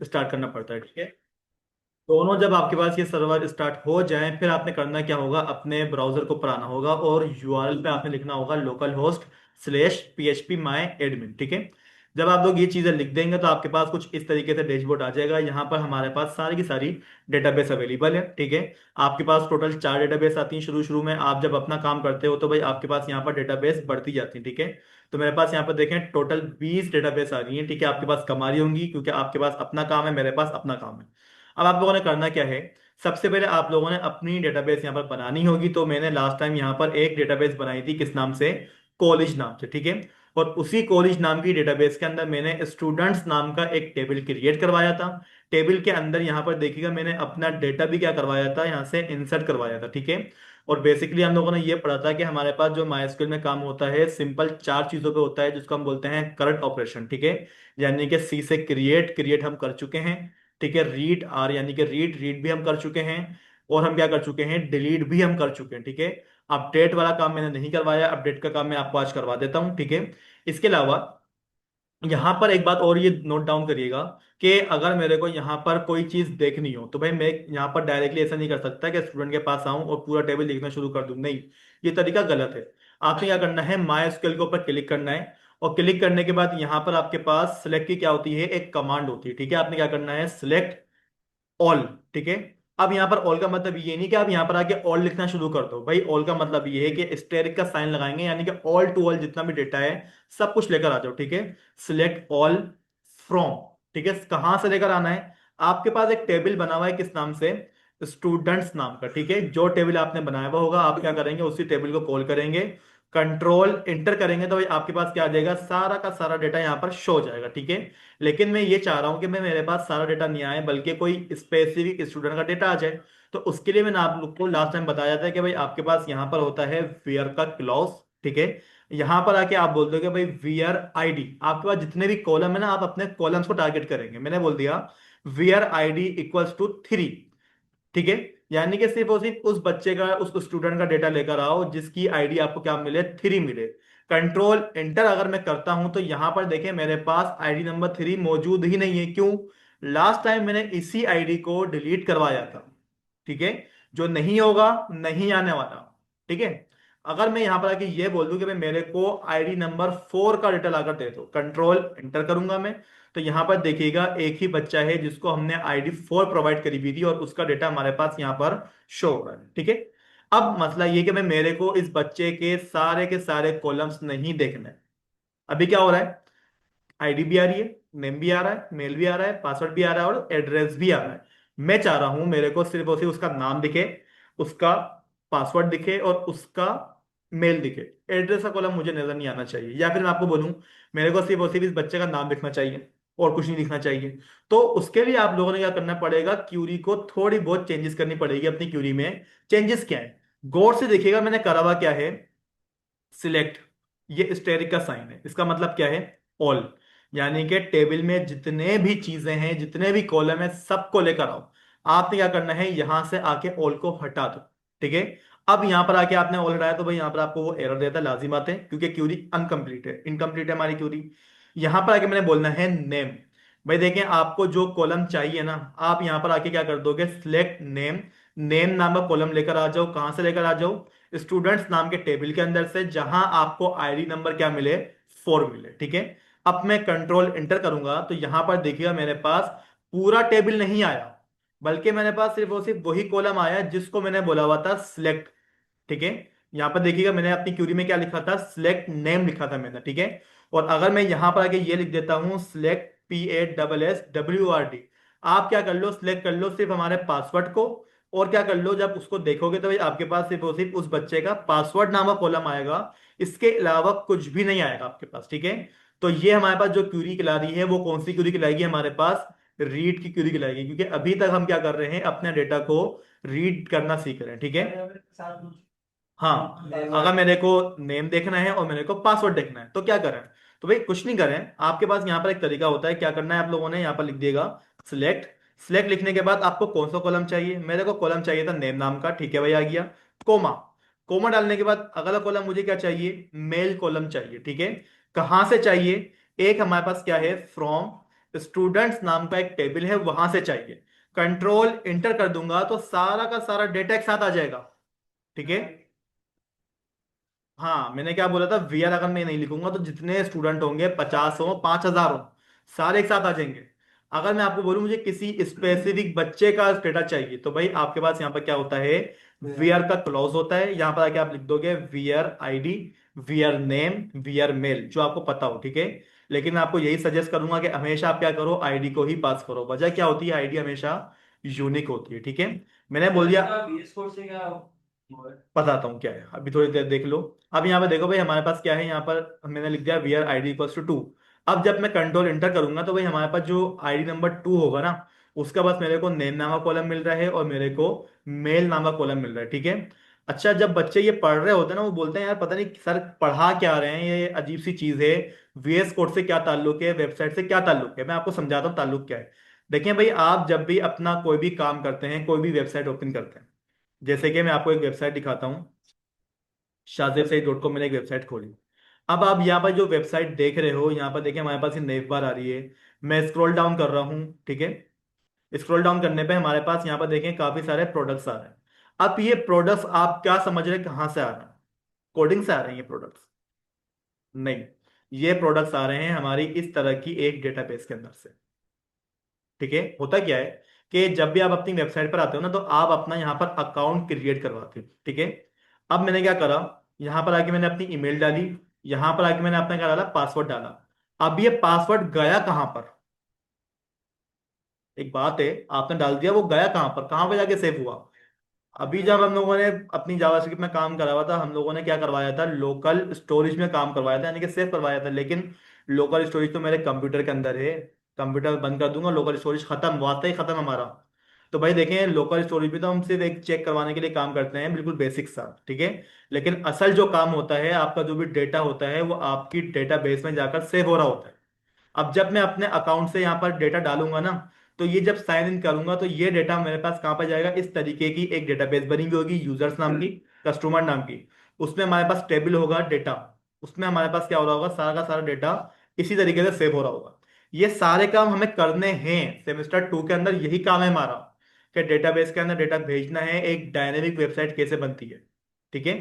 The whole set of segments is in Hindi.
स्टार्ट करना पड़ता है। ठीक है, दोनों जब आपके पास ये सर्वर स्टार्ट हो जाए, फिर आपने करना क्या होगा, अपने ब्राउजर को पर आना होगा और यूआरएल पे आपने लिखना होगा लोकल होस्ट स्लेश php माई एडमिन। ठीक है, जब आप लोग ये चीजें लिख देंगे तो आपके पास कुछ इस तरीके से डैशबोर्ड आ जाएगा। यहाँ पर हमारे पास सारी की सारी डेटाबेस अवेलेबल है। ठीक है, आपके पास टोटल 4 डेटाबेस आती हैं। शुरू शुरू में आप जब अपना काम करते हो तो भाई आपके पास यहाँ पर डेटाबेस बढ़ती जाती है। ठीक है, तो मेरे पास यहाँ पर देखें टोटल 20 डेटाबेस आ रही हैं। ठीक है, आपके पास कम आ रही होंगी क्योंकि आपके पास अपना काम है, मेरे पास अपना काम है। अब आप लोगों ने करना क्या है, सबसे पहले आप लोगों ने अपनी डेटाबेस यहाँ पर बनानी होगी। तो मैंने लास्ट टाइम यहाँ पर एक डेटाबेस बनाई थी, किस नाम से, कॉलेज नाम से। ठीक है, और उसी कॉलेज नाम की डेटाबेस के अंदर मैंने स्टूडेंट्स नाम का एक टेबल क्रिएट करवाया था। टेबल के अंदर यहाँ पर देखिएगा मैंने अपना डेटा भी क्या करवाया था, यहाँ से इंसर्ट करवाया था। ठीक है, और बेसिकली हम लोगों ने ये पढ़ा था कि हमारे पास जो माइस्क्यूएल में काम होता है सिंपल 4 चीजों पे होता है, जिसको हम बोलते हैं करंट ऑपरेशन। ठीक है, यानी कि सी से क्रिएट, क्रिएट हम कर चुके हैं। ठीक है, रीड आर यानी कि रीड, रीड भी हम कर चुके हैं। और हम क्या कर चुके हैं, डिलीट भी हम कर चुके हैं। ठीक है, अपडेट वाला काम मैंने नहीं करवाया, अपडेट का काम मैं आपको आज करवा देता हूं। ठीक है, इसके अलावा यहां पर एक बात और ये नोट डाउन करिएगा कि अगर मेरे को यहाँ पर कोई चीज देखनी हो तो भाई मैं यहाँ पर डायरेक्टली ऐसा नहीं कर सकता कि स्टूडेंट के पास आऊं और पूरा टेबल लिखना शुरू कर दूं। नहीं, ये तरीका गलत है। आपने क्या करना है, माई एसक्यूएल के ऊपर क्लिक करना है और क्लिक करने के बाद यहाँ पर आपके पास सिलेक्ट की क्या होती है, एक कमांड होती है। ठीक है, आपने क्या करना है, सिलेक्ट ऑल। ठीक है, अब यहां पर ऑल का मतलब ये नहीं कि आप यहां पर आके ऑल लिखना शुरू कर दो। भाई ऑल का मतलब ये है कि स्टेरिक का साइन लगाएंगे, यानी कि ऑल टू ऑल जितना भी डेटा है सब कुछ लेकर आ जाओ। ठीक है, सिलेक्ट ऑल फ्रॉम। ठीक है, कहां से लेकर आना है, आपके पास एक टेबल बना हुआ है किस नाम से, स्टूडेंट्स नाम का। ठीक है, जो टेबल आपने बनाया हुआ होगा आप क्या करेंगे, उसी टेबल को कॉल करेंगे, कंट्रोल इंटर करेंगे तो भाई आपके पास क्या आ जाएगा, सारा का सारा डेटा यहाँ पर शो हो जाएगा। ठीक है, लेकिन मैं ये चाह रहा हूं कि मैं मेरे पास सारा डेटा नहीं आए बल्कि कोई स्पेसिफिक स्टूडेंट का डेटा आ जाए। तो उसके लिए मैंने आप लोग को लास्ट टाइम बताया था कि भाई आपके पास यहाँ पर होता है वेयर का क्लॉज। ठीक है, यहाँ पर आके आप बोल दो कि भाई वेयर आईडी, आपके पास जितने भी कॉलम है ना आप अपने कॉलम्स को टारगेट करेंगे। मैंने बोल दिया वेयर आईडी इक्वल्स टू 3। ठीक है, यानी कि सिर्फ और सिर्फ उस बच्चे का, उस स्टूडेंट का डेटा लेकर आओ जिसकी आईडी आपको क्या मिले, 3 मिले। कंट्रोल एंटर अगर मैं करता हूं तो यहां पर देखें मेरे पास आईडी नंबर 3 मौजूद ही नहीं है। क्यों, लास्ट टाइम मैंने इसी आईडी को डिलीट करवाया था। ठीक है, जो नहीं होगा नहीं आने वाला। ठीक है, अगर मैं यहां पर आके ये बोल दूं कि भाई मेरे को आईडी नंबर 4 का डेटा लाकर दे दो, कंट्रोल एंटर करूंगा मैं, तो यहां पर देखिएगा एक ही बच्चा है जिसको हमने आईडी 4 प्रोवाइड करी हुई थी और उसका डेटा हमारे पास यहां पर शो हो रहा है। ठीक है, अब मसला ये कि मैं मेरे को इस बच्चे के सारे कॉलम्स नहीं देखने हैं। अभी क्या हो रहा है, आईडी भी आ रही है, नेम भी आ रहा है, मेल भी आ रहा है, पासवर्ड भी आ रहा है और एड्रेस भी आ रहा है। मैं चाह रहा हूं मेरे को सिर्फ और सिर्फ उसका नाम दिखे, उसका पासवर्ड दिखे और उसका मेल दिखे। एड्रेस का कॉलम मुझे नजर नहीं आना चाहिए, या फिर मैं आपको बोलूं मेरे को सिर्फ और सिर्फ इस बच्चे का नाम दिखना चाहिए और कुछ नहीं दिखना चाहिए। तो उसके लिए आप लोगों ने क्या करना पड़ेगा, क्यूरी को थोड़ी बहुत चेंजेस करनी पड़ेगी अपनी क्यूरी में। चेंजेस क्या है, गौर से देखिएगा मैंने करा हुआ क्या है, सिलेक्ट, ये स्टेरिक का साइन है, इसका मतलब क्या है, ऑल, यानी कि टेबल में जितने भी चीजें हैं, जितने भी कॉलम है सबको लेकर आओ। आपने क्या करना है, यहां से आके ऑल को हटा दो। ठीक है, अब यहां पर आके आपने ऑल हटाया तो भाई यहां पर आपको वो एरर देता है, लाजिम बात है, क्योंकि क्यूरी अनकंप्लीट है, इनकम्प्लीट है हमारी क्यूरी। यहां पर आके मैंने बोलना है नेम। भाई देखें आपको जो कॉलम चाहिए ना, आप यहां पर आके क्या कर दोगे, सिलेक्ट नेम, नेम नाम का कॉलम लेकर आ जाओ। कहां से लेकर आ जाओ, स्टूडेंट्स नाम के टेबल के अंदर से, जहां आपको आईडी नंबर क्या मिले, 4 मिले। ठीक है, अब मैं कंट्रोल इंटर करूंगा तो यहां पर देखिएगा मेरे पास पूरा टेबल नहीं आया, बल्कि मेरे पास सिर्फ और सिर्फ वही कॉलम आया जिसको मैंने बोला हुआ था सिलेक्ट। ठीक है, यहां पर देखिएगा मैंने अपनी क्यूरी में क्या लिखा था, सिलेक्ट नेम लिखा था मैंने। ठीक है, और अगर मैं यहां पर आके ये लिख देता हूं सिलेक्ट PASSWRD, आप क्या कर लो, सिलेक्ट कर लो सिर्फ हमारे पासवर्ड को, और क्या कर लो जब उसको देखोगे तो भाई आपके पास सिर्फ और सिर्फ उस बच्चे का पासवर्ड नामक कॉलम आएगा, इसके अलावा कुछ भी नहीं आएगा आपके पास। ठीक है, तो ये हमारे पास जो क्यूरी खिला रही है वो कौन सी क्यूरी खिलाएगी, हमारे पास रीड की क्यूरी खिलाएगी, क्योंकि अभी तक हम क्या कर रहे हैं, अपने डेटा को रीड करना सीख रहे हैं। ठीक है, हाँ, अगर मेरे को नेम देखना है और मेरे को पासवर्ड देखना है तो क्या करें, तो भाई कुछ नहीं करें, आपके पास यहाँ पर एक तरीका होता है, क्या करना है आप लोगों ने, यहाँ पर लिख दिएगा सिलेक्ट। सिलेक्ट लिखने के बाद आपको कौन सा कॉलम चाहिए, मेरे को कॉलम चाहिए था नेम नाम का। ठीक है भाई, आ गया, कोमा, कोमा डालने के बाद अगला कॉलम मुझे क्या चाहिए, मेल कॉलम चाहिए। ठीक है, कहां से चाहिए, एक हमारे पास क्या है, फ्रॉम, स्टूडेंट्स नाम का एक टेबल है, वहां से चाहिए। कंट्रोल इंटर कर दूंगा तो सारा का सारा डेटा एक साथ आ जाएगा। ठीक है। हाँ, मैंने क्या बोला था, वीआर अगर मैं नहीं लिखूंगा तो जितने स्टूडेंट होंगे, 50 हो 5,000 हो, सारे एक साथ आ जाएंगे। अगर मैं आपको बोलूं मुझे किसी स्पेसिफिक बच्चे का डेटा चाहिए, तो भाई आपके पास यहाँ पर क्या होता है, वीआर का क्लॉज होता है। यहाँ पर आके आप लिख दोगे VR ID, VR name, VR mail, जो आपको पता हो। ठीक है। लेकिन मैं आपको यही सजेस्ट करूंगा कि हमेशा आप क्या करो, आईडी को ही पास करो। वजह क्या होती है, आईडी हमेशा यूनिक होती है। ठीक है। मैंने बोल दिया। बीएस कोड से क्या हुआ है? बताता हूँ क्या है, अभी थोड़ी देर देख लो। अब यहाँ पे देखो भाई, हमारे पास क्या है, यहाँ पर मैंने लिख दिया V R I D equals to 2। अब जब मैं कंट्रोल इंटर करूंगा तो भाई हमारे पास जो आईडी नंबर 2 होगा ना, उसका बस मेरे को नेम नाम का कॉलम मिल रहा है और मेरे को मेल नाम का कॉलम मिल रहा है। ठीक है। अच्छा, जब बच्चे ये पढ़ रहे होते हैं ना, वो बोलते हैं यार पता नहीं सर पढ़ा क्या रहे हैं, ये अजीब सी चीज है, वीएस कोड से क्या ताल्लुक है, वेबसाइट से क्या ताल्लुक है। मैं आपको समझाता हूँ ताल्लुक क्या है। देखिए भाई, आप जब भी अपना कोई भी काम करते हैं, कोई भी वेबसाइट ओपन करते हैं, जैसे कि मैं आपको एक वेबसाइट दिखाता हूँ, shazirsaid.com, मैंने एक वेबसाइट खोली। अब आप यहाँ पर जो वेबसाइट देख रहे हो, यहाँ पर देखिए हमारे पास ये नेव बार आ रही है। मैं स्क्रॉल डाउन कर रहा हूँ। ठीक है। स्क्रॉल डाउन करने पे हमारे पास यहाँ पर देखें काफी सारे प्रोडक्ट्स आ रहे हैं। अब ये प्रोडक्ट्स आप क्या समझ रहे हैं कहाँ से आ रहे हैं, कोडिंग से आ रहे हैं ये प्रोडक्ट्स? नहीं, ये प्रोडक्ट्स आ रहे हैं हमारी इस तरह की एक डेटाबेस के अंदर से। ठीक है। होता क्या है कि जब भी आप अपनी वेबसाइट पर आते हो ना, तो आप अपना यहाँ पर अकाउंट क्रिएट करवाते हो। ठीक है। अब मैंने क्या करा, यहाँ पर आके मैंने अपनी ईमेल डाली, यहाँ पर आके मैंने अपना क्या डाला, पासवर्ड डाला। अब ये पासवर्ड गया कहाँ पर? एक बात है, आपने डाल दिया, वो गया कहाँ पर, कहाँ पे जाके सेव हुआ? अभी जब हम लोगों ने अपनी जावास्क्रिप्ट में काम करा हुआ था, हम लोगों ने क्या करवाया था, लोकल स्टोरेज में काम करवाया था, यानी कि सेव करवाया था। लेकिन लोकल स्टोरेज तो मेरे कंप्यूटर के अंदर है, कंप्यूटर बंद कर दूंगा, लोकल स्टोरेज खत्म, वास्ता ही खत्म हमारा। तो भाई देखें, लोकल स्टोरेज भी तो हम सिर्फ एक चेक करवाने के लिए काम करते हैं, बिल्कुल बेसिक सा। ठीक है। लेकिन असल जो काम होता है, आपका जो भी डेटा होता है, वो आपकी डेटाबेस में जाकर सेव हो रहा होता है। अब जब मैं अपने अकाउंट से यहाँ पर डेटा डालूंगा ना, तो ये जब साइन इन करूंगा तो ये डेटा मेरे पास कहाँ पर जाएगा, इस तरीके की एक डेटाबेस बनी हुई होगी, यूजर्स नाम की, कस्टमर नाम की। उसमें हमारे पास टेबल होगा डेटा, उसमें हमारे पास क्या हो रहा होगा, सारा का सारा डेटा इसी तरीके से सेव हो रहा होगा। ये सारे काम हमें करने हैं सेमेस्टर 2 के अंदर, यही काम है हमारा, कि डेटाबेस के अंदर डेटा भेजना है, एक डायनेमिक वेबसाइट कैसे बनती है। ठीक है।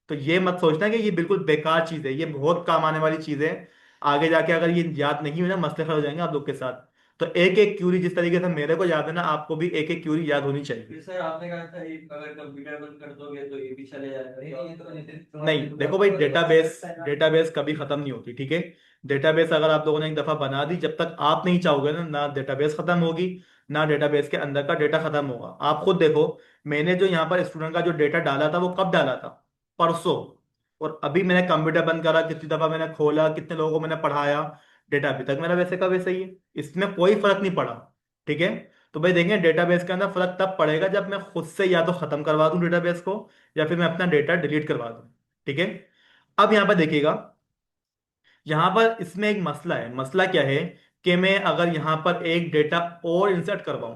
तो ये मत सोचना कि ये बिल्कुल बेकार चीज है, ये बहुत काम आने वाली चीज है। आगे जाके अगर ये याद नहीं हुई ना, मसले खड़े हो जाएंगे आप लोग के साथ। तो एक एक क्यूरी जिस तरीके से मेरे को याद है ना, आपको भी एक एक क्यूरी याद होनी चाहिए। फिर सर आपने कहा था ये अगर कंप्यूटर बंद कर दोगे तो ये भी चले जाएगा, नहीं ये तो नितिन नहीं, देखो भाई, डेटाबेस डेटाबेस कभी खत्म नहीं होती। ठीक है। डेटाबेस अगर आप लोगों ने एक दफा बना दी, जब तक आप नहीं चाहोगे ना, ना डेटाबेस खत्म होगी, ना डेटाबेस के अंदर का डेटा खत्म होगा। आप खुद देखो, मैंने जो यहाँ पर स्टूडेंट का जो डेटा डाला था, वो कब डाला था, परसों। और अभी मैंने कंप्यूटर बंद करा, कितनी दफा मैंने खोला, कितने लोगों को मैंने पढ़ाया, डेटा अभी तक मेरा वैसे का वैसे ही है, इसमें कोई फर्क नहीं पड़ा। ठीक है। तो भाई देखें, डेटाबेस के अंदर फर्क तब पड़ेगा जब मैं खुद से या तो खत्म करवा दूं डेटाबेस को, या फिर मैं अपना डेटा डिलीट करवा दूं। ठीक है। अब यहां पर देखिएगा, यहां पर इसमें एक मसला है। मसला क्या है कि मैं अगर यहां पर एक डेटा और इंसर्ट करवाऊं,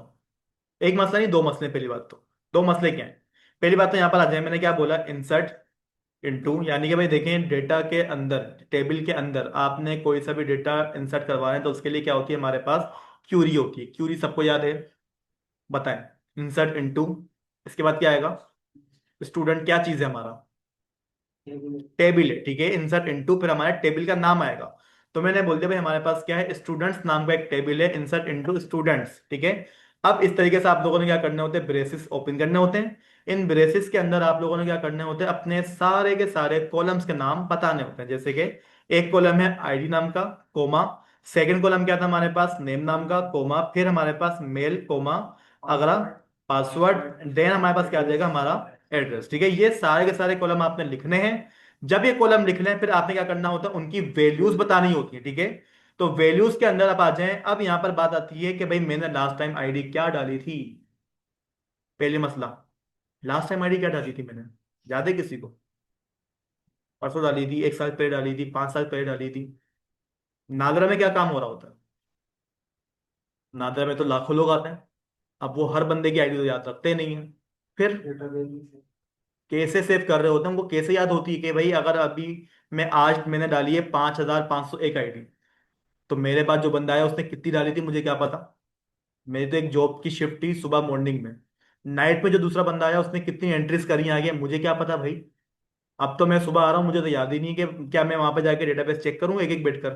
एक मसला नहीं, दो मसले हैं। पहली बात तो, दो मसले क्या है, पहली बात तो यहां पर आ जाए, मैंने क्या बोला, इंसर्ट इनटू, यानी कि भाई देखें, डेटा के अंदर, टेबल के अंदर आपने कोई सा भी डेटा इंसर्ट करवाना है, तो उसके लिए क्या होती है हमारे पास, क्यूरी होती है। क्यूरी सबको याद है, बताएं। इंसर्ट इनटू, इसके बाद क्या आएगा, स्टूडेंट क्या चीज है हमारा, टेबल है। ठीक है। इंसर्ट इनटू, फिर हमारे टेबल का नाम आएगा। तो मैंने बोल दिया भाई हमारे पास क्या है, स्टूडेंट्स नाम का एक टेबल है, इंसर्ट इनटू स्टूडेंट्स। ठीक है। अब इस तरीके से आप लोगों ने क्या करने होते हैं, ब्रेसेस ओपन करने होते हैं। इन ब्रेसेस के अंदर आप लोगों ने क्या करने होते हैं, अपने सारे के सारे कॉलम्स के नाम बताने होते हैं। जैसे कि एक कॉलम है आईडी नाम का, कोमा। सेकंड कॉलम क्या था हमारे पास, नेम नाम का, कोमा। फिर हमारे पास मेल, कोमा, अगला पासवर्ड, देन हमारे पास क्या आ जाएगा, हमारा एड्रेस। ठीक है। ये सारे के सारे कॉलम आपने लिखने हैं। जब ये कॉलम लिख लें, फिर आपने क्या करना होता है, उनकी वैल्यूज बतानी होती है। ठीक है। तो वैल्यूज के अंदर आप आ जाएं। अब यहां पर बात आती है कि भाई मैंने लास्ट टाइम आईडी क्या डाली थी। पहले मसला, लास्ट टाइम आईडी क्या डाली थी मैंने, याद है किसी को? परसों डाली थी, एक साल पहले डाली थी, 5 साल पहले डाली थी। नादरा में क्या काम हो रहा होता है, नादरा में तो लाखों लोग आते हैं। अब वो हर बंदे की आईडी तो याद रखते नहीं है। फिर कैसे सेव कर रहे होते हैं, उनको कैसे याद होती है कि भाई अगर अभी मैं आज मैंने डाली है 5,501 आईडी, तो मेरे पास जो बंदा आया उसने कितनी डाली थी मुझे क्या पता। मेरी तो एक जॉब की शिफ्ट थी सुबह मॉर्निंग में। नाइट में जो दूसरा बंदा आया उसने कितनी एंट्रीज करी आगे मुझे क्या पता भाई। अब तो मैं सुबह आ रहा हूँ मुझे तो याद ही नहीं कि क्या मैं वहां पे जाके डेटाबेस चेक करूँ एक एक बैठ कर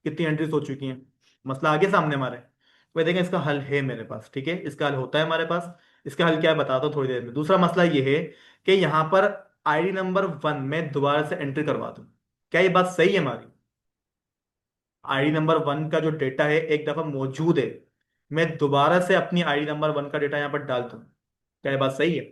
कितनी एंट्रीज हो चुकी हैं। मसला आगे सामने हमारे। वही देखें इसका हल है मेरे पास, ठीक है, इसका हल होता है हमारे पास। इसका हल क्या है बताता हूँ थोड़ी देर में। दूसरा मसला ये है कि यहाँ पर आईडी नंबर 1 में दोबारा से एंट्री करवा दूं। क्या ये बात सही है हमारी? आईडी नंबर 1 का जो डेटा है एक दफा मौजूद है, मैं दोबारा से अपनी आईडी नंबर 1 का डेटा यहाँ पर डाल दूं, क्या ये बात सही है?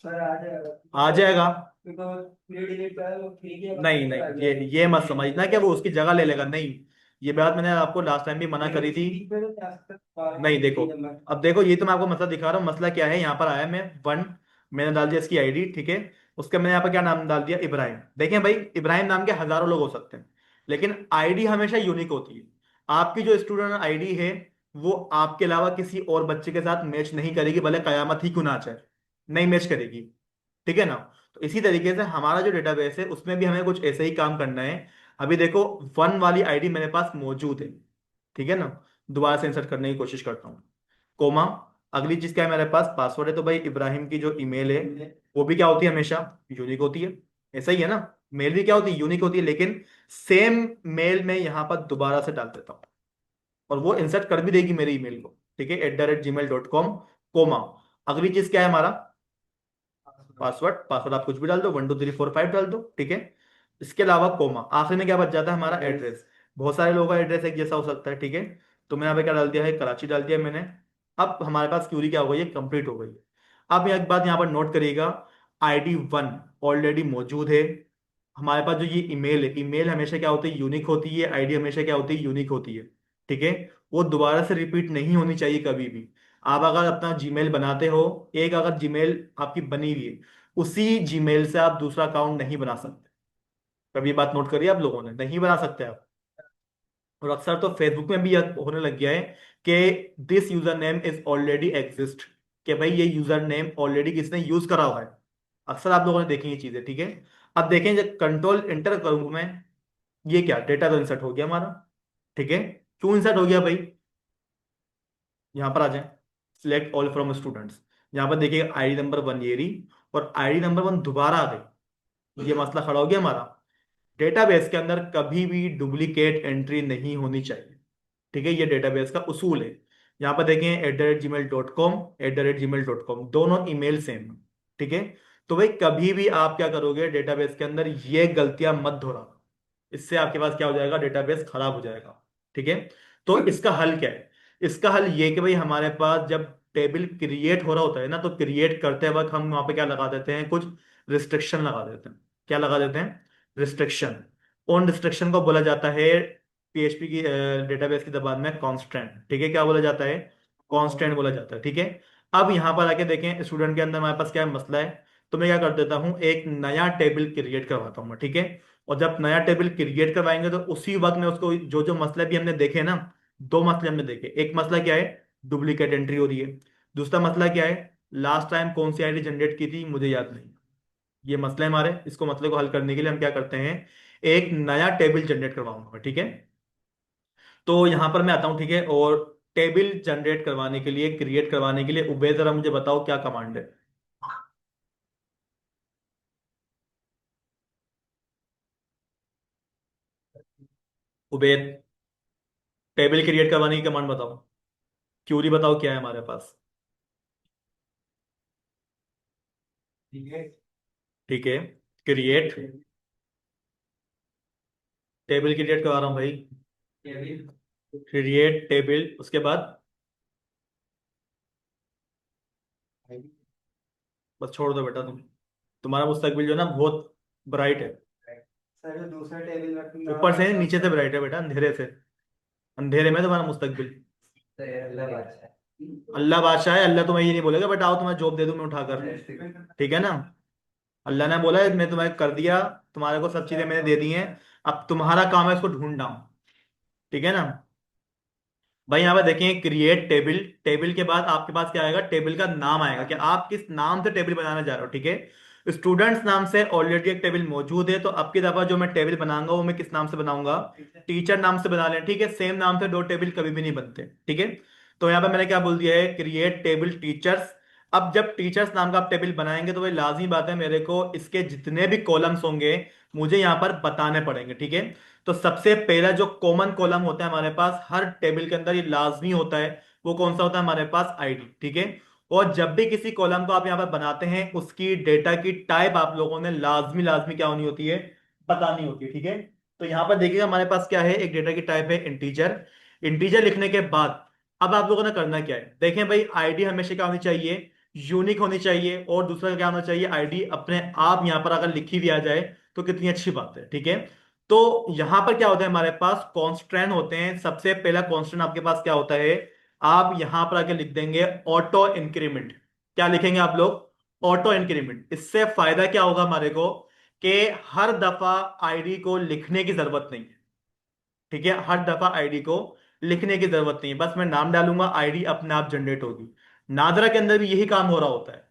सर आ जाएगा। आ जाएगा। क्योंकि प्री डिलीट का है वो ठीक है, नहीं मतलब आ नहीं, जाएगा। ये मत समझना कि वो उसकी जगह ले लेगा, नहीं। ये बात मैंने आपको लास्ट टाइम भी मना करी थी। ठीक पे तो जा सकता नहीं देखो, है नंबर। अब देखो ये तो मैं आपको मसला दिखा रहा हूँ। मसला क्या है, यहाँ पर आया मैं 1, मैंने डाल दिया इसकी आईडी, ठीक है। उसके मैंने यहाँ पर क्या नाम डाल दिया, इब्राहिम। देखें भाई, इब्राहिम नाम के हजारों लोग हो सकते हैं, लेकिन आईडी हमेशा यूनिक होती है। आपकी जो स्टूडेंट आईडी है वो आपके अलावा किसी और बच्चे के साथ मैच नहीं करेगी, भले कयामत ही क्यों ना आ जाए, नहीं मैच करेगी, ठीक है ना। तो इसी तरीके से हमारा जो डेटाबेस है उसमें भी हमें कुछ ऐसे ही काम करना है। अभी देखो 1 वाली आईडी मेरे पास मौजूद है, ठीक है ना। दोबारा से इंसर्ट करने की कोशिश करता हूँ। कोमा। अगली चीज क्या है मेरे पास, पासवर्ड है। तो भाई इब्राहिम की जो ईमेल है वो भी क्या होती है, हमेशा यूनिक होती है। ऐसा ही है ना, मेल भी क्या होती है, यूनिक होती है। लेकिन सेम मेल में यहां पर दोबारा से डाल देता हूँ और वो इंसर्ट कर भी देगी मेरी ईमेल को, ठीक है, @gmail.com। कोमा। अगली चीज क्या है हमारा, पासवर्ड। पासवर्ड आप कुछ भी डाल दो, 1 2 3 4 5 डाल दो, ठीक है। इसके अलावा कोमा, आखिर में क्या बच जाता है हमारा एड्रेस। बहुत सारे लोगों का एड्रेस एक जैसा हो सकता है, ठीक है। तो मैंने यहाँ पे क्या डाल दिया है, कराची डाल दिया मैंने। अब हमारे पास क्यूरी क्या हो गई है, कंप्लीट हो गई है। अब एक बात यहाँ पर नोट करिएगा, ID 1 ऑलरेडी मौजूद है। हमारे पास जो ये ईमेल है, ईमेल हमेशा क्या होती है, यूनिक होती है। आईडी हमेशा क्या होती है, यूनिक होती है, ठीक है। वो दोबारा से रिपीट नहीं होनी चाहिए कभी भी। आप अगर अपना जीमेल बनाते हो, एक अगर जीमेल आपकी बनी हुई है, उसी जीमेल से आप दूसरा अकाउंट नहीं बना सकते। कभी ये बात नोट करिए आप लोगों ने, नहीं बना सकते आप। और अक्सर तो फेसबुक में भी यह होने लग गया है कि this user name is already exist, कि भाई ये यूजर नेम ऑलरेडी किसने यूज करा हुआ है। अक्सर आप लोगों ने देखी ये चीजें, ठीक है। अब देखें जब कंट्रोल इंटर करूंगा मैं, ये क्या डेटा तो इंसर्ट हो गया हमारा, ठीक है। क्यों इंसर्ट हो गया भाई, यहाँ पर आ जाए, सिलेक्ट ऑल फ्रॉम स्टूडेंट्स। यहाँ पर देखिए आईडी नंबर 1 ये रही, और आईडी नंबर 1 दोबारा आ गई। ये मसला खड़ा हो गया हमारा। डेटाबेस के अंदर कभी भी डुप्लीकेट एंट्री नहीं होनी चाहिए, ठीक है, ये डेटाबेस का उसूल है। यहाँ पर देखें @gmail.com, @gmail.com दोनों ईमेल सेम, ठीक है। तो भाई कभी भी आप क्या करोगे डेटाबेस के अंदर, ये गलतियां मत दोहराना। इससे आपके पास क्या हो जाएगा, डेटाबेस खराब हो जाएगा, ठीक है। तो इसका हल क्या है, इसका हल ये कि भाई हमारे पास जब टेबल क्रिएट हो रहा होता है ना, तो क्रिएट करते वक्त हम वहां पे क्या लगा देते हैं, कुछ रिस्ट्रिक्शन लगा देते हैं। क्या लगा देते हैं, रिस्ट्रिक्शन। उन रिस्ट्रिक्शन को बोला जाता है पीएचपी की डेटाबेस की जबान में कॉन्स्टेंट, ठीक है। क्या बोला जाता है, कॉन्स्टेंट बोला जाता है, ठीक है। अब यहां पर आके देखें स्टूडेंट के अंदर हमारे पास क्या मसला है। तो मैं क्या कर देता हूं, एक नया टेबल क्रिएट करवाता हूं मैं, ठीक है। और जब नया टेबल क्रिएट करवाएंगे तो उसी वक्त में उसको जो जो मसले भी हमने देखे ना, 2 मसले हमने देखे। एक मसला क्या है, डुप्लीकेट एंट्री हो रही है। दूसरा मसला क्या है, लास्ट टाइम कौन सी आईडी जनरेट की थी मुझे याद नहीं। ये मसले हमारे, इसको मसले को हल करने के लिए हम क्या करते हैं, एक नया टेबल जनरेट करवाऊंगा मैं, ठीक है। तो यहां पर मैं आता हूं, ठीक है। और टेबल जनरेट करवाने के लिए, क्रिएट करवाने के लिए उबेद जरा मुझे बताओ क्या कमांड है। उबेद, टेबल क्रिएट करवाने की कमांड बताओ। क्यूरी बताओ क्या है हमारे पास। ठीक है। ठीक है, क्रिएट टेबल क्रिएट करवा रहा हूँ भाई। ये भी क्रिएट टेबल, उसके बाद बस छोड़ दो बेटा तुम, तुम्हारा मुस्तकबिल जो है ना बहुत ब्राइट है। सर जो दूसरा टेबल रखना ऊपर से नहीं, सब नीचे से सर। ब्राइट है बेटा, अंधेरे से। अंधेरे में तुम्हारा मुस्तकबिल। तो ये अल्लाह बादशाह अल्लाह बादशाह है, अल्लाह तुम्हें ये नहीं बोलेगा बेटा आओ तुम्हें जॉब दे दूं मैं उठाकर, है। ठीक है ना। अल्लाह ने बोला है मैं तुम्हें कर दिया, तुम्हारे को सब चीजें मैंने दे दी हैं, अब तुम्हारा काम है इसको ढूंढना, ठीक है ना। भाई यहाँ पे देखें क्रिएट टेबल, टेबल के बाद आपके पास क्या आएगा, टेबल का नाम आएगा कि आप किस नाम से टेबल बनाने जा रहे हो, ठीक है। स्टूडेंट्स नाम से ऑलरेडी एक टेबल मौजूद है, तो अब की दफा जो मैं टेबल बनाऊंगा वो मैं किस नाम से बनाऊंगा? टीचर नाम से बना लें, ठीक है। सेम नाम से दो टेबल कभी भी नहीं बनते, ठीक है। तो यहाँ पे मैंने क्या बोल दिया है, क्रिएट टेबल टीचर्स। अब जब टीचर्स नाम का आप टेबल बनाएंगे तो भाई लाजमी बात है, मेरे को इसके जितने भी कॉलम्स होंगे मुझे यहाँ पर बताने पड़ेंगे, ठीक है। तो सबसे पहला जो कॉमन कॉलम होता है हमारे पास हर टेबल के अंदर, ये लाजमी होता है, वो कौन सा होता है हमारे पास? आईडी, ठीक है। और जब भी किसी कॉलम को आप यहाँ पर बनाते हैं उसकी डेटा की टाइप आप लोगों ने लाजमी लाजमी क्या होनी होती है? बतानी होती है, ठीक है। तो यहाँ पर देखिएगा हमारे पास क्या है, एक डेटा की टाइप है इंटीजर। इंटीजर लिखने के बाद अब आप लोगों ने करना क्या है, देखें भाई, आईडी हमेशा क्या होनी चाहिए? यूनिक होनी चाहिए। और दूसरा क्या होना चाहिए? आईडी अपने आप यहाँ पर अगर लिखी भी आ जाए तो कितनी अच्छी बात है, ठीक है। तो यहां पर क्या होता है, हमारे पास कॉन्स्ट्रेंट होते हैं। सबसे पहला कॉन्स्ट्रेंट आपके पास क्या होता है? आप यहां पर आके लिख देंगे ऑटो इंक्रीमेंट। क्या लिखेंगे आप लोग? Auto increment. इससे फायदा क्या होगा हमारे को, कि हर दफा आईडी को लिखने की जरूरत नहीं है, ठीक है। हर दफा आईडी को लिखने की जरूरत नहीं है, बस मैं नाम डालूंगा, आईडी अपने आप जनरेट होगी। नादरा के अंदर भी यही काम हो रहा होता है।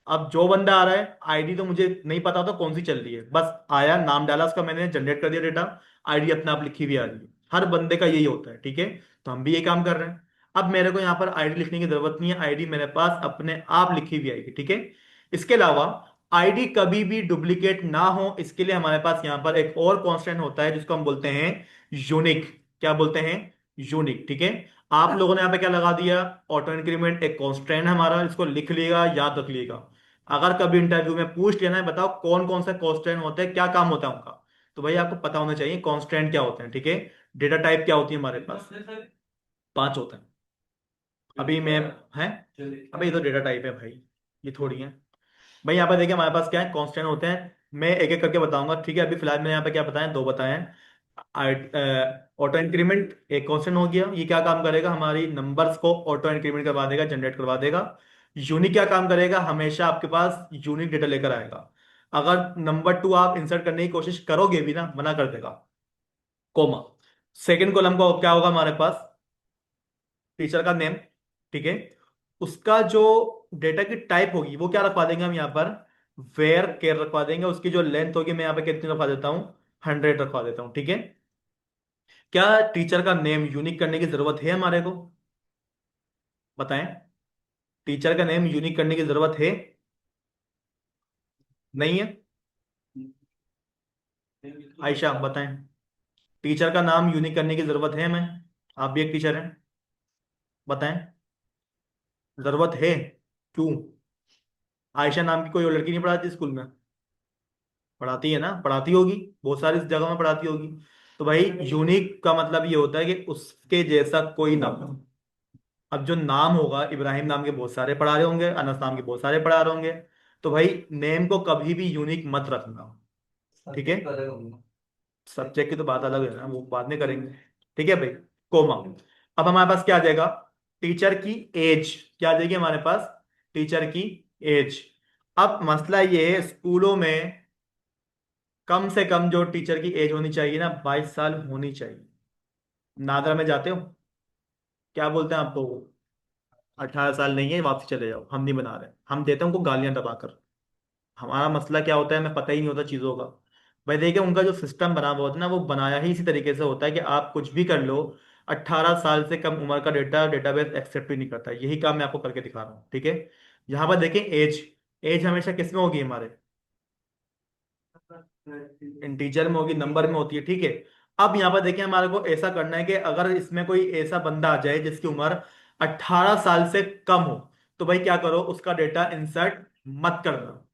अब जो बंदा आ रहा है, आईडी तो मुझे नहीं पता होता कौन सी चल रही है, बस आया, नाम डाला उसका, मैंने जनरेट कर दिया डेटा, आईडी अपने आप लिखी हुई आ रही है। हर बंदे का यही होता है, ठीक है। तो हम भी ये काम कर रहे हैं। अब मेरे को यहाँ पर आईडी लिखने की जरूरत नहीं है, आईडी मेरे पास अपने आप लिखी हुई आएगी, ठीक है। इसके अलावा आईडी कभी भी डुप्लीकेट ना हो, इसके लिए हमारे पास यहाँ पर एक और कांस्टेंट होता है जिसको हम बोलते हैं यूनिक। क्या बोलते हैं? यूनिक, ठीक है। आप लोगों ने यहाँ पे क्या लगा दिया? ऑटो इंक्रीमेंट एक कांस्टेंट है हमारा, इसको लिख लिएगा, याद रख लिएगा। अगर कभी इंटरव्यू में पूछ लेना है, बताओ कौन कौन से कांस्टेंट होते हैं, क्या काम होता है उनका, तो भाई आपको पता होना चाहिए कांस्टेंट क्या होते हैं, ठीक है। डेटा टाइप क्या होती है हमारे पास? पांच होते हैं। अभी मैं है, अबे ये तो डेटा टाइप है भाई, ये थोड़ी है। भाई यहाँ पर देखिए हमारे पास क्या है, कांस्टेंट होते हैं। मैं एक एक करके बताऊंगा, ठीक है। अभी फिलहाल मैंने यहाँ पे क्या बताया, दो बताए हैं। ऑटो इंक्रीमेंट एक कांस्टेंट हो गया, ये क्या काम करेगा? हमारी नंबर्स को ऑटो इंक्रीमेंट करवा देगा, जनरेट करवा देगा। यूनिक क्या काम करेगा? हमेशा आपके पास यूनिक डेटा लेकर आएगा। अगर नंबर टू आप इंसर्ट करने की कोशिश करोगे भी ना, मना कर देगा। कोमा। सेकेंड कॉलम का क्या होगा हमारे पास? टीचर का नेम, ठीक है। उसका जो डेटा की टाइप होगी वो क्या रखवा देंगे हम यहाँ पर? वेयर केयर रखवा देंगे। उसकी जो लेंथ होगी मैं यहाँ पे कितनी रखवा देता हूँ? 100 रखवा देता हूँ, ठीक है। क्या टीचर का नेम यूनिक करने की जरूरत है हमारे को? बताएं। टीचर का नेम यूनिक करने की जरूरत है? नहीं है? आयशा बताएं। टीचर का नाम यूनिक करने की जरूरत है हमें? आप भी एक टीचर हैं, बताएं। जरूरत है? क्यों? आयशा नाम की कोई और लड़की नहीं पढ़ाती स्कूल में? पढ़ाती है ना, पढ़ाती होगी, बहुत सारी जगह में पढ़ाती होगी। तो भाई यूनिक का मतलब ये होता है कि उसके जैसा कोई ना हो। अब जो नाम होगा, इब्राहिम नाम के बहुत सारे पढ़ा रहे होंगे, अनस नाम के बहुत सारे पढ़ा रहे होंगे, तो भाई नेम को कभी भी यूनिक मत रखना, ठीक है। सब्जेक्ट अलग होंगे। सब्जेक्ट की तो बात अलग है ना, वो बाद में करेंगे, ठीक है भाई। कोमा। अब हमारे पास क्या आ जाएगा? टीचर की एज। क्या आ जाएगी हमारे पास? टीचर की एज। अब मसला ये है, स्कूलों में कम से कम जो टीचर की एज होनी चाहिए ना, 22 साल होनी चाहिए। नादरा में जाते हो, क्या बोलते हैं आपको? 18 साल नहीं है, वापस चले जाओ, हम नहीं बना रहे, हम देते हैं उनको गालियां दबाकर। हमारा मसला क्या होता है, हमें पता ही नहीं होता चीजों का। भाई देखिए उनका जो सिस्टम बना हुआ होता है ना, वो बनाया ही इसी तरीके से होता है कि आप कुछ भी कर लो, 18 साल से कम उम्र का डेटा डेटाबेस एक्सेप्ट ही नहीं करता। यही काम मैं आपको करके दिखा रहा हूँ, ठीक है। यहाँ पर देखें एज। एज हमेशा किस में होगी हमारे? इंटीजर में होगी, नंबर में होती है, ठीक है। अब यहाँ पर देखिए हमारे को ऐसा करना है कि अगर इसमें कोई ऐसा बंदा आ जाए जिसकी उम्र 18 साल से कम हो, तो भाई क्या करो, उसका डेटा इंसर्ट मत करना।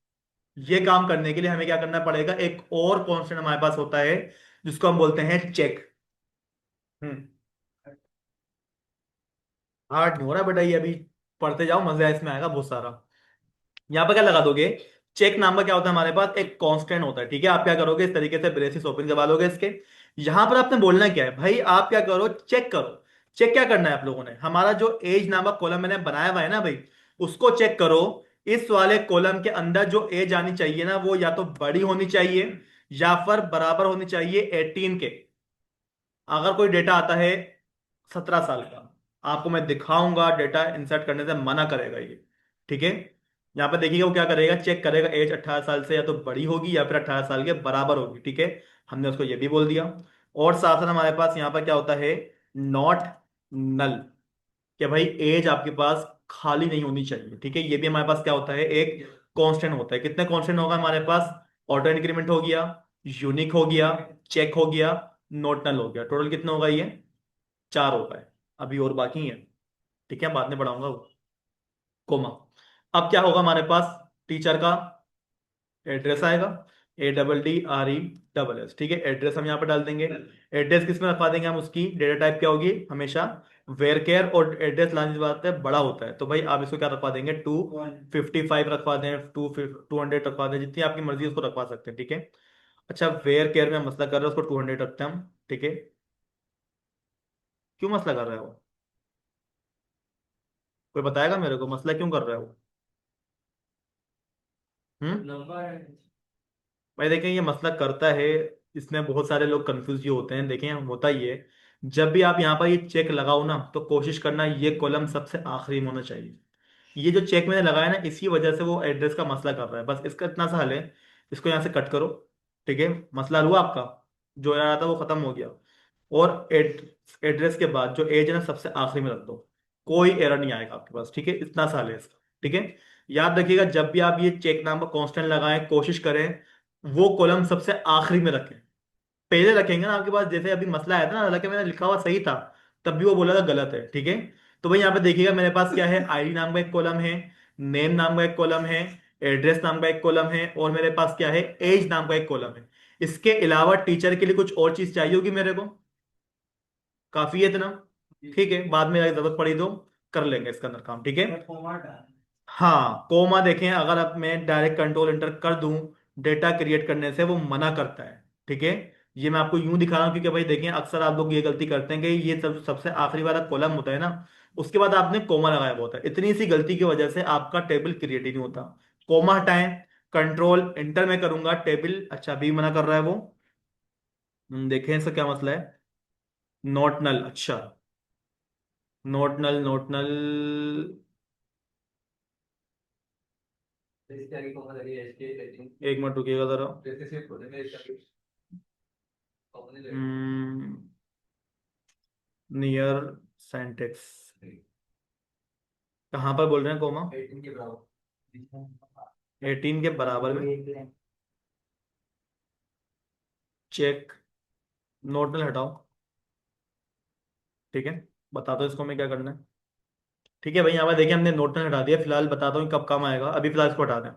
ये काम करने के लिए हमें क्या करना पड़ेगा, एक और कॉन्स्टेंट हमारे पास होता है जिसको हम बोलते हैं चेक। हम्म। हार्ड नहीं हो रहा बेटा ये, अभी पढ़ते जाओ, मजा इसमें आएगा बहुत सारा। यहाँ पर क्या लगा दोगे? चेक नाम का क्या होता है हमारे पास? एक कांस्टेंट होता है, ठीक है। आप क्या करोगे, इस तरीके से ब्रेसिस ओपन करवा लोगे इसके। यहां पर आपने बोलना क्या है भाई, आप क्या करो, चेक करो। चेक क्या करना है आप लोगों ने, हमारा जो एज नामक कॉलम मैंने बनाया हुआ है ना भाई, उसको चेक करो। इस वाले कॉलम के अंदर जो एज आनी चाहिए ना, वो या तो बड़ी होनी चाहिए या फिर बराबर होनी चाहिए 18 के। अगर कोई डेटा आता है 17 साल का, आपको मैं दिखाऊंगा, डेटा इंसर्ट करने से मना करेगा ये, ठीक है। यहाँ पे देखिएगा वो क्या करेगा, चेक करेगा एज 18 साल से या तो बड़ी होगी या फिर 18 साल के बराबर होगी, ठीक है। हमने उसको ये भी बोल दिया। और साथ साथ हमारे पास यहाँ पर क्या होता है, नॉट नल, कि भाई एज आपके पास खाली नहीं होनी चाहिए, ठीक है। ये भी हमारे पास क्या होता है, एक कांस्टेंट होता है। कितने कांस्टेंट होगा हमारे पास, ऑटो इंक्रीमेंट हो गया, यूनिक हो गया, चेक हो गया, नॉट नल हो गया, टोटल कितना होगा ये, 4 हो गए। अभी और बाकी है, ठीक है, बाद में पढ़ाऊंगा वो। कोमा। अब क्या होगा हमारे पास, टीचर का एड्रेस आएगा, ADDRE, ठीक है। एड्रेस हम यहाँ पे डाल देंगे। एड्रेस किस में रखवा देंगे हम, उसकी डेटा टाइप क्या होगी हमेशा, वेर केयर। और एड्रेस लाने बात है बड़ा होता है, तो भाई आप इसको क्या रखवा देंगे, 255 रखवा दें, 200 रखवा दें, जितनी आपकी मर्जी है उसको रखवा सकते हैं, ठीक है। अच्छा, वेयर केयर में हम मसला कर रहे हैं, उसको 200 रखते हैं हम, ठीक है। क्यों मसला कर रहा है वो, कोई बताएगा मेरे को मसला क्यों कर रहा है वो। हम्म। नंबर। भाई देखें, ये मसला करता है, इसमें बहुत सारे लोग कंफ्यूज भी होते हैं। देखें, होता ही है, जब भी आप यहाँ पर ये चेक लगाओ ना, तो कोशिश करना ये कॉलम सबसे आखिरी में होना चाहिए। ये जो चेक मैंने लगाया ना, इसी वजह से वो एड्रेस का मसला कर रहा है। बस इसका इतना सा हल है, इसको यहाँ से कट करो, ठीक है। मसला हुआ आपका, जो आ रहा था वो खत्म हो गया। और एड्रेस के बाद जो एज है ना, सबसे आखिरी में रख दो, कोई एरर नहीं आएगा आपके पास, ठीक है। इतना सा हल है इसका, ठीक है। याद रखिएगा, जब भी आप ये चेक नाम का कांस्टेंट लगाएं, कोशिश करें वो कॉलम सबसे आखिरी में रखें। पहले रखेंगे ना आपके पास, जैसे अभी मसला आया था ना, हालांकि मैंने लिखा हुआ सही था, तब भी वो बोला था गलत है, ठीक है। तो भाई यहाँ पे देखिएगा मेरे पास क्या है, आईडी नाम का एक कॉलम है, नेम नाम का एक कॉलम है, एड्रेस नाम का एक कॉलम है, और मेरे पास क्या है, एज नाम का एक कॉलम है। इसके अलावा टीचर के लिए कुछ और चीज चाहिए होगी मेरे को, काफी है इतना, ठीक है। बाद में अगर जरूरत पड़ी तो कर लेंगे इसका अंदर काम, ठीक है। हाँ, कोमा देखें, अगर अब मैं डायरेक्ट कंट्रोल एंटर कर दूं, डेटा क्रिएट करने से वो मना करता है, ठीक है। ये मैं आपको यूं दिखा रहा हूं क्योंकि भाई देखें, अक्सर आप लोग ये गलती करते हैं कि ये सबसे आखिरी वाला कॉलम होता है ना, उसके बाद आपने कोमा लगाया हुआ होता है। इतनी सी गलती की वजह से आपका टेबल क्रिएट ही नहीं होता। कोमा हटाएं, कंट्रोल एंटर में करूंगा, टेबल, अच्छा अभी मना कर रहा है वो। देखें इसका क्या मसला है, नॉट नल, अच्छा, नॉट नल, नॉट नल। इसके आगे कौन सा लगी है इसके रेटिंग। एक मिनट रुकिएगा जरा। जैसे सिर्फ होने में इसका कौन नहीं लगी। नियर सेंटेक्स, कहाँ पर बोल रहे हैं कोमा, 18 के बराबर। 18 के बराबर में, चेक, नोट में हटाओ, ठीक है। बता दो इसको मैं क्या करना है, ठीक है भाई। यहाँ पर देखिए हमने नोट में हटा दिया, फिलहाल बताता हूँ कब काम आएगा, अभी फिलहाल इसको हटा दें।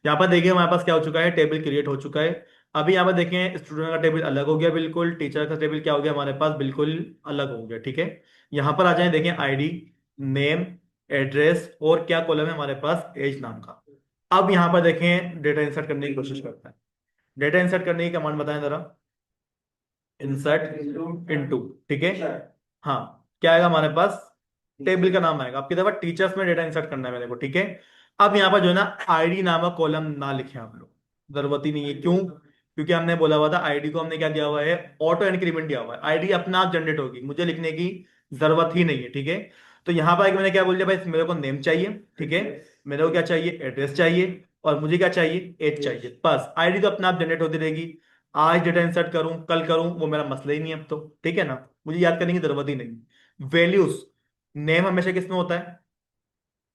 यहाँ पर देखिए हमारे पास क्या हो चुका है, टेबल क्रिएट हो चुका है। अभी यहाँ पर देखें, स्टूडेंट का टेबल अलग हो गया बिल्कुल, टीचर का टेबल क्या हो गया हमारे पास, बिल्कुल अलग हो गया, ठीक है। यहाँ पर आ जाए, देखें आईडी, नेम, एड्रेस, और क्या कॉलम है हमारे पास, एज नाम का। अब यहाँ पर देखें, डेटा इंसर्ट करने की कोशिश करते हैं। डेटा इंसर्ट करने की कमांड बताएं जरा, इंसर्ट इनटू, ठीक है। हाँ, क्या आएगा हमारे पास, टेबल का नाम आएगा आपकी दफा, टीचर्स में डेटा इंसर्ट करना है मेरे को, ठीक है। अब यहाँ पर जो है ना, आईडी नाम का कॉलम ना लिखे आप लोग, जरूरत ही नहीं है, क्यों, क्योंकि हमने बोला हुआ था आईडी को हमने क्या दिया हुआ है, ऑटो इंक्रीमेंट दिया हुआ है, आईडी अपना आप जनरेट होगी, मुझे लिखने की जरूरत ही नहीं है, ठीक है। तो यहाँ पर मैंने क्या बोल दिया भाई, मेरे को नेम चाहिए, ठीक है, मेरे को क्या चाहिए, एड्रेस चाहिए, और मुझे क्या चाहिए, एज चाहिए, बस। आईडी तो अपने आप जनरेट होती रहेगी, आज डेटा इंसर्ट करूं कल करूं वो मेरा मसला ही नहीं है अब तो, ठीक है ना, मुझे याद करने की जरूरत ही नहीं। वैल्यूज, नेम हमेशा किस में होता है,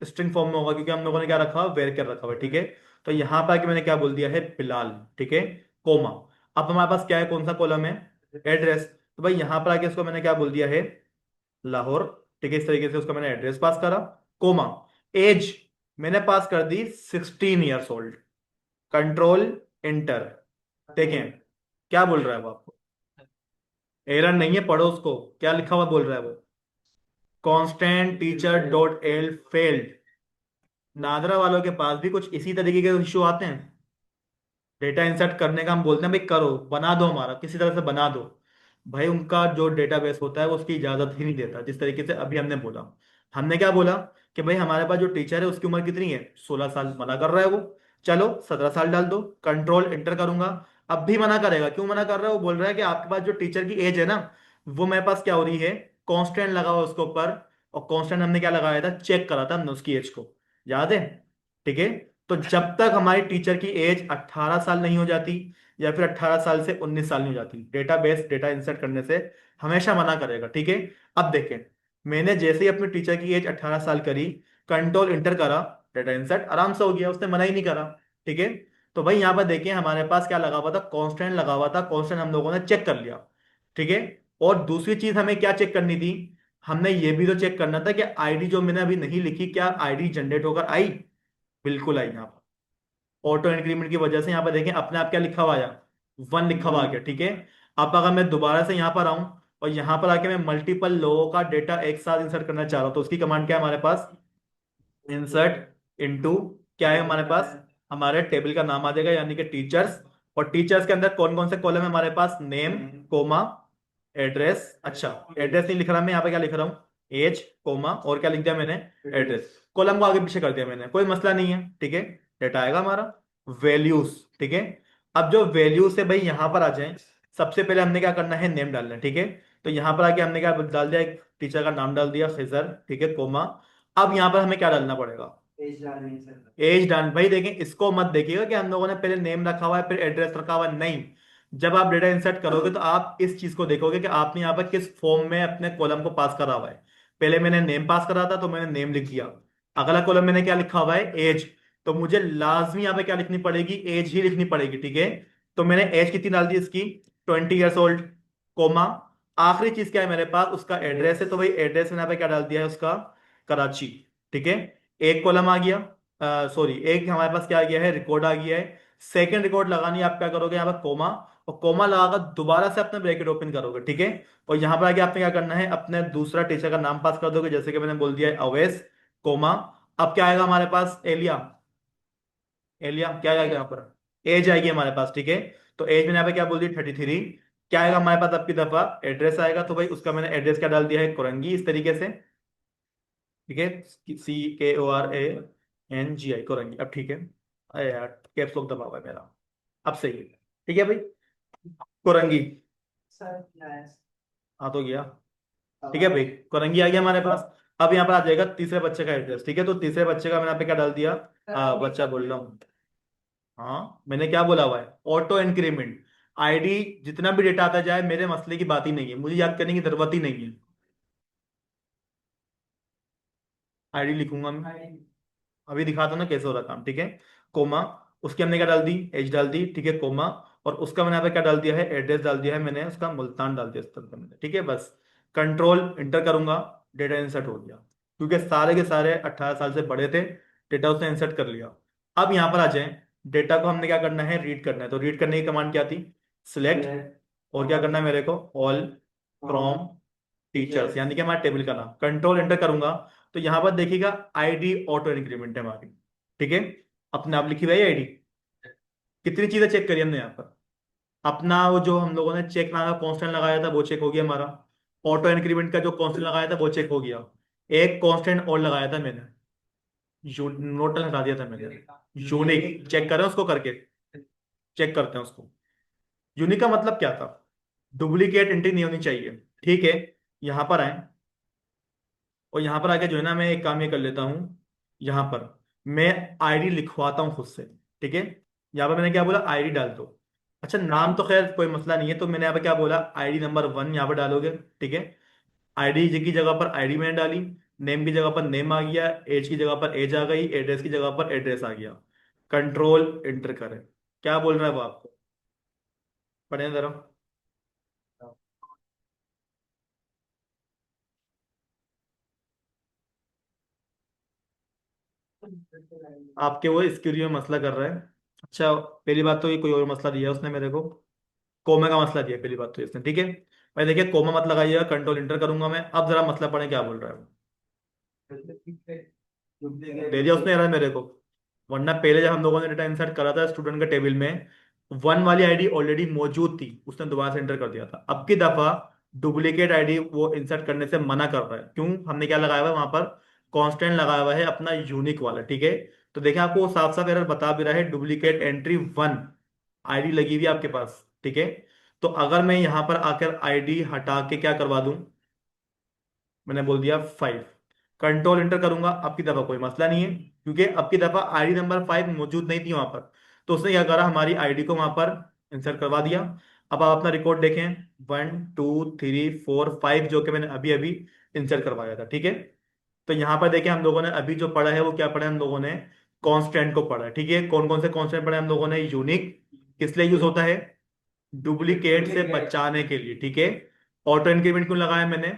स्ट्रिंग फॉर्म में होगा, क्योंकि हम लोगों ने क्या रखा हुआ, वेर कर रखा हुआ है, ठीक है। तो यहां पर आके मैंने क्या बोल दिया है, बिलाल, ठीक है, कोमा। अब हमारे पास क्या है, कौन सा कॉलम है, एड्रेस। तो भाई यहां पर आके इसको मैंने क्या बोल दिया है, लाहौर, ठीक है। इस तरीके से उसका मैंने एड्रेस पास करा, कोमा। एज मैंने पास कर दी 16 ईयर्स ओल्ड, कंट्रोल एंटर। देखें क्या बोल रहा है वो आपको, एरर नहीं है, पढ़ो उसको, क्या लिखा हुआ बोल रहा है वो, constant teacher dot L failed. NADRA वालों के पास भी कुछ इसी तरीके के इशू आते हैं। डेटा इंसर्ट करने का हम बोलते हैं भाई करो, बना दो, हमारा किसी तरह से बना दो, भाई उनका जो डेटाबेस होता है वो उसकी इजाजत ही नहीं देता, जिस तरीके से अभी हमने बोला। हमने क्या बोला कि भाई हमारे पास जो टीचर है उसकी उम्र कितनी है, 16 साल, मना कर रहा है वो, चलो 17 साल डाल दो, कंट्रोल एंटर करूंगा। अब भी मना करेगा, क्यों मना कर रहा है, वो बोल रहा है कि आपके पास जो टीचर की एज है ना, वो मेरे पास क्या हो रही है, कांस्टेंट लगा हुआ उसके ऊपर, और कांस्टेंट हमने क्या लगाया था, चेक करा था हमने उसकी एज को, याद है। ठीक है। तो जब तक हमारी टीचर की एज 18 साल नहीं हो जाती या फिर 18 साल से 19 साल नहीं हो जाती, डेटाबेस डेटा इंसर्ट करने से हमेशा मना करेगा, ठीक है। अब देखें, मैंने जैसे ही अपनी टीचर की एज 18 साल करी, कंट्रोल इंटर करा, डेटा इंसर्ट आराम से हो गया, उसने मना ही नहीं करा, ठीक है। तो भाई यहाँ पर देखिए हमारे पास क्या लगा हुआ था, कांस्टेंट लगा हुआ था, कांस्टेंट हम लोगों ने चेक कर लिया, ठीक है। और दूसरी चीज हमें क्या चेक करनी थी, हमने ये भी तो चेक करना था कि आईडी जो मैंने अभी नहीं लिखी, क्या आईडी जनरेट होकर आई, बिल्कुल आई यहाँ पर। ऑटो इंक्रीमेंट की वजह से यहाँ पर देखें अपने आप क्या लिखा हुआ आया, 1 लिखा हुआ आ गया, ठीक है। अब अगर मैं दोबारा से यहाँ पर आऊं और यहाँ पर आके मैं मल्टीपल लोगों का डेटा एक साथ इंसर्ट करना चाह रहा हूँ, तो उसकी कमांड क्या है हमारे पास, इंसर्ट इनटू, क्या है हमारे पास, हमारे टेबल का नाम आ जाएगा यानी कि टीचर्स। और टीचर्स के अंदर कौन कौन से कॉलम है हमारे पास, नेम, कोमा, एड्रेस। अच्छा, एड्रेस नहीं लिख रहा मैं यहाँ पे, क्या लिख रहा हूँ, एज, कोमा, और क्या लिख दिया मैंने, एड्रेस। कॉलम को आगे पीछे कर दिया मैंने, कोई मसला नहीं है, ठीक है। डेटा आएगा हमारा, वैल्यूज, ठीक है। अब जो वैल्यूज है भाई यहाँ पर आ जाए, सबसे पहले हमने क्या करना है, नेम डालना है, ठीक है। तो यहाँ पर आके हमने क्या डाल दिया, एक टीचर का नाम डाल दिया, खिजर, ठीक है, कोमा। अब यहाँ पर हमें क्या डालना पड़ेगा, एज डालनी है सर। एज डाल, भाई देखें इसको मत देखिएगा कि हम लोगों ने पहले नेम रखा हुआ है फिर एड्रेस रखा हुआ है, नहीं। जब आप डेटा इंसर्ट करोगे तो आप इस चीज को देखोगे कि आपने यहाँ पर किस फॉर्म में अपने कॉलम को पास करा हुआ है। पहले मैंने नेम पास करा था तो मैंने नेम लिख दिया, अगला कॉलम मैंने क्या लिखा हुआ है, एज, तो मुझे लाजमी यहाँ पे क्या लिखनी पड़ेगी, एज ही लिखनी पड़ेगी, ठीक है। तो मैंने एज कितनी डाल दी इसकी, 20 ईयर्स ओल्ड, कोमा। आखिरी चीज क्या है मेरे पास, उसका एड्रेस है, तो भाई एड्रेस मैंने यहाँ पे क्या डाल दिया है उसका, कराची, ठीक है। एक कॉलम आ गया, सॉरी एक हमारे पास क्या आ गया है, रिकॉर्ड आ गया है। सेकंड रिकॉर्ड लगानी है, आप क्या करोगे यहाँ पर कोमा, और कोमा लगाकर दोबारा से अपने ब्रैकेट ओपन करोगे, ठीक है। और यहाँ पर आगे आपने क्या करना है, अपने दूसरा टीचर का नाम पास कर दोगे, जैसे कि मैंने बोल दिया है अवैस, कोमा। अब क्या आएगा हमारे पास, एलिया, एलिया क्या आएगा यहाँ पर, एज आएगी हमारे पास, ठीक है। तो एज मैंने यहाँ पे क्या बोल दी, 33। क्या आएगा हमारे पास आपकी दफा, एड्रेस आएगा, तो भाई उसका मैंने एड्रेस क्या डाल दिया है, कोरंगी, इस तरीके से, ठीक है, CKORANGI, कोरंगी। अब ठीक है, अरे यार कैप्स लॉक दबा हुआ है मेरा, अब सही है, ठीक है भाई, कोरंगी, सर क्या है? हाँ तो गया, अब ठीक है आया? भाई, कोरंगी आ गया हमारे पास। अब यहाँ पर आ जाएगा तीसरे बच्चे का एड्रेस, ठीक है। तो तीसरे बच्चे का मैंने यहाँ पे क्या डाल दिया, बच्चा बोल रहा हूँ, हाँ मैंने क्या बोला हुआ है, ऑटो इंक्रीमेंट, आईडी जितना भी डेटा आता जाए मेरे मसले की बात ही नहीं है, मुझे याद करने की जरूरत ही नहीं है, आईडी लिखूंगा मैं, अभी दिखाता हूं ना कैसे हो रहा काम, ठीक है। कोमा, उसकी हमने क्या डाल दी, एज डाल दी, ठीक है, कोमा। और उसका मैंने यहाँ पे क्या डाल दिया है, एड्रेस डाल दिया है मैंने, उसका मुल्तान डाल दिया इस तरह का मैंने, ठीक है। बस कंट्रोल इंटर करूंगा, डेटा इंसर्ट हो गया, क्योंकि सारे के सारे 18 साल से बड़े थे, डेटा उसने इंसर्ट कर लिया। अब यहाँ पर आ जाए, डेटा को हमने क्या करना है, रीड करना है, तो रीड करने की कमांड क्या थी, सिलेक्ट, और क्या करना है मेरे को, ऑल फ्रॉम टीचर्स, यानी कि हमारे टेबल का नाम, कंट्रोल एंटर करूंगा तो यहां पर देखिएगा आईडी ऑटो इंक्रीमेंट है हमारी, ठीक है। अपने आप लिखी हुई आईडी, कितनी चीजें चेक करी हमने यहाँ पर, अपना वो जो हम लोगों ने चेक नाम का कांस्टेंट लगाया था वो चेक हो गया हमारा, ऑटो इंक्रीमेंट का जो कांस्टेंट लगाया था वो चेक हो गया, एक कांस्टेंट और लगाया था मैंने, नोटल हटा दिया था मैंने, यूनिक चेक करें उसको करके, चेक करते हैं उसको। यूनिक का मतलब क्या था, डुप्लीकेट एंट्री नहीं होनी चाहिए, ठीक है। यहां पर आए और यहाँ पर आके जो है ना मैं एक काम ये कर लेता हूँ, यहाँ पर मैं आईडी लिखवाता हूँ खुद से, ठीक है। यहाँ पर मैंने क्या बोला, आईडी डाल दो। अच्छा नाम तो खैर कोई मसला नहीं है, तो मैंने यहाँ पे क्या बोला, आईडी नंबर 1 यहाँ पर डालोगे, ठीक है। आईडी की जगह पर आईडी मैंने डाली, नेम की जगह पर नेम आ गया, एज की जगह पर एज आ गई, एड्रेस की जगह पर एड्रेस आ गया। कंट्रोल एंटर करें, क्या बोल रहा है वो आपको, पढ़े जरा, आपके वो स्क्रीन में मसला कर रहा है। अच्छा पहली बात तो ये कोई और मसला दिया है उसने मेरे को, कोमे का मसला दिया है पहली बात तो इसने, ठीक है। भाई देखिए कोमा मत लगाइएगा, कंट्रोल इंटर करूंगा मैं, अब जरा मसला पढ़े क्या बोल रहा है वो, दे दिया उसने यार मेरे को, वरना पहले जब हम लोगों ने डेटा इंसर्ट करा था स्टूडेंट के टेबल में, 1 वाली आईडी ऑलरेडी मौजूद थी, उसने दोबारा से एंटर कर दिया था। अब की दफा डुप्लीकेट आईडी वो इंसर्ट करने से मना कर रहा है, क्यों, हमने क्या लगाया हुआ है वहां पर, कांस्टेंट लगाया हुआ है अपना यूनिक वाला, ठीक है। तो देखिए आपको साफ साफ एरर बता भी रहा है, डुप्लीकेट एंट्री 1 आईडी लगी हुई है आपके पास, ठीक है। तो अगर मैं यहां पर आकर आईडी हटा के क्या करवा दूं, मैंने बोल दिया 5, कंट्रोल इंटर करूंगा, अब की दफा कोई मसला नहीं है, क्योंकि अब की दफा आईडी नंबर 5 मौजूद नहीं थी वहां पर। तो उसने क्या करा, हमारी आईडी को वहां पर इंसर्ट करवा दिया। अब आप अपना रिकॉर्ड देखें, 1 2 3 4 5 जो कि मैंने अभी अभी इंसर्ट करवाया था, ठीक है। तो यहाँ पर देखें, हम लोगों ने अभी जो पढ़ा है वो क्या पढ़ा है, हम लोगों ने कांस्टेंट को पढ़ा है, ठीक है। कौन कौन से कांस्टेंट पढ़े हम लोगों ने, यूनिक किस लिए यूज होता है, डुप्लीकेट से डुप्लीकेट। बचाने के लिए, ठीक है। ऑटो इंक्रीमेंट क्यों लगाया मैंने,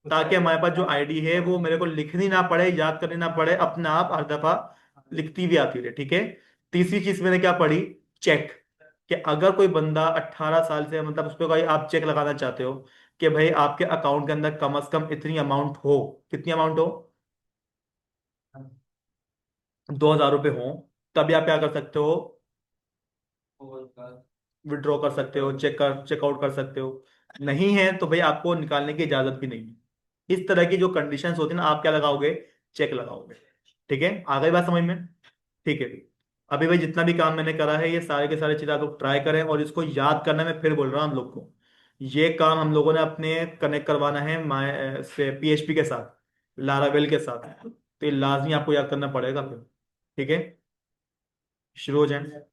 ताकि हमारे पास जो आईडी है वो मेरे को लिखनी ना पड़े, याद करनी ना पड़े, अपने आप हर दफा लिखती भी आती रहे, ठीक है। तीसरी चीज मैंने क्या पढ़ी, चेक, कि अगर कोई बंदा 18 साल से, मतलब उस पर कोई आप चेक लगाना चाहते हो कि भाई आपके अकाउंट के अंदर कम से कम इतनी अमाउंट हो, कितनी अमाउंट हो, 2,000 रुपये हो, तभी आप क्या कर सकते हो, और का। विड्रॉ कर सकते हो, चेकआउट कर सकते हो। नहीं है तो भाई आपको निकालने की इजाजत भी नहीं है। इस तरह की जो कंडीशंस होती है ना, आप क्या लगाओगे, चेक लगाओगे, ठीक है। आ गई बात समझ में, ठीक है। अभी भाई जितना भी काम मैंने करा है, ये सारे के सारे चीजें आप लोग ट्राई करें, और इसको याद करना, मैं फिर बोल रहा हूँ हम लोग को, ये काम हम लोगों ने अपने कनेक्ट करवाना है माय से पीएचपी के साथ, लारावेल के साथ। तो ये लाजमी आपको याद करना पड़ेगा फिर, ठीक है। शुरू हो जाए।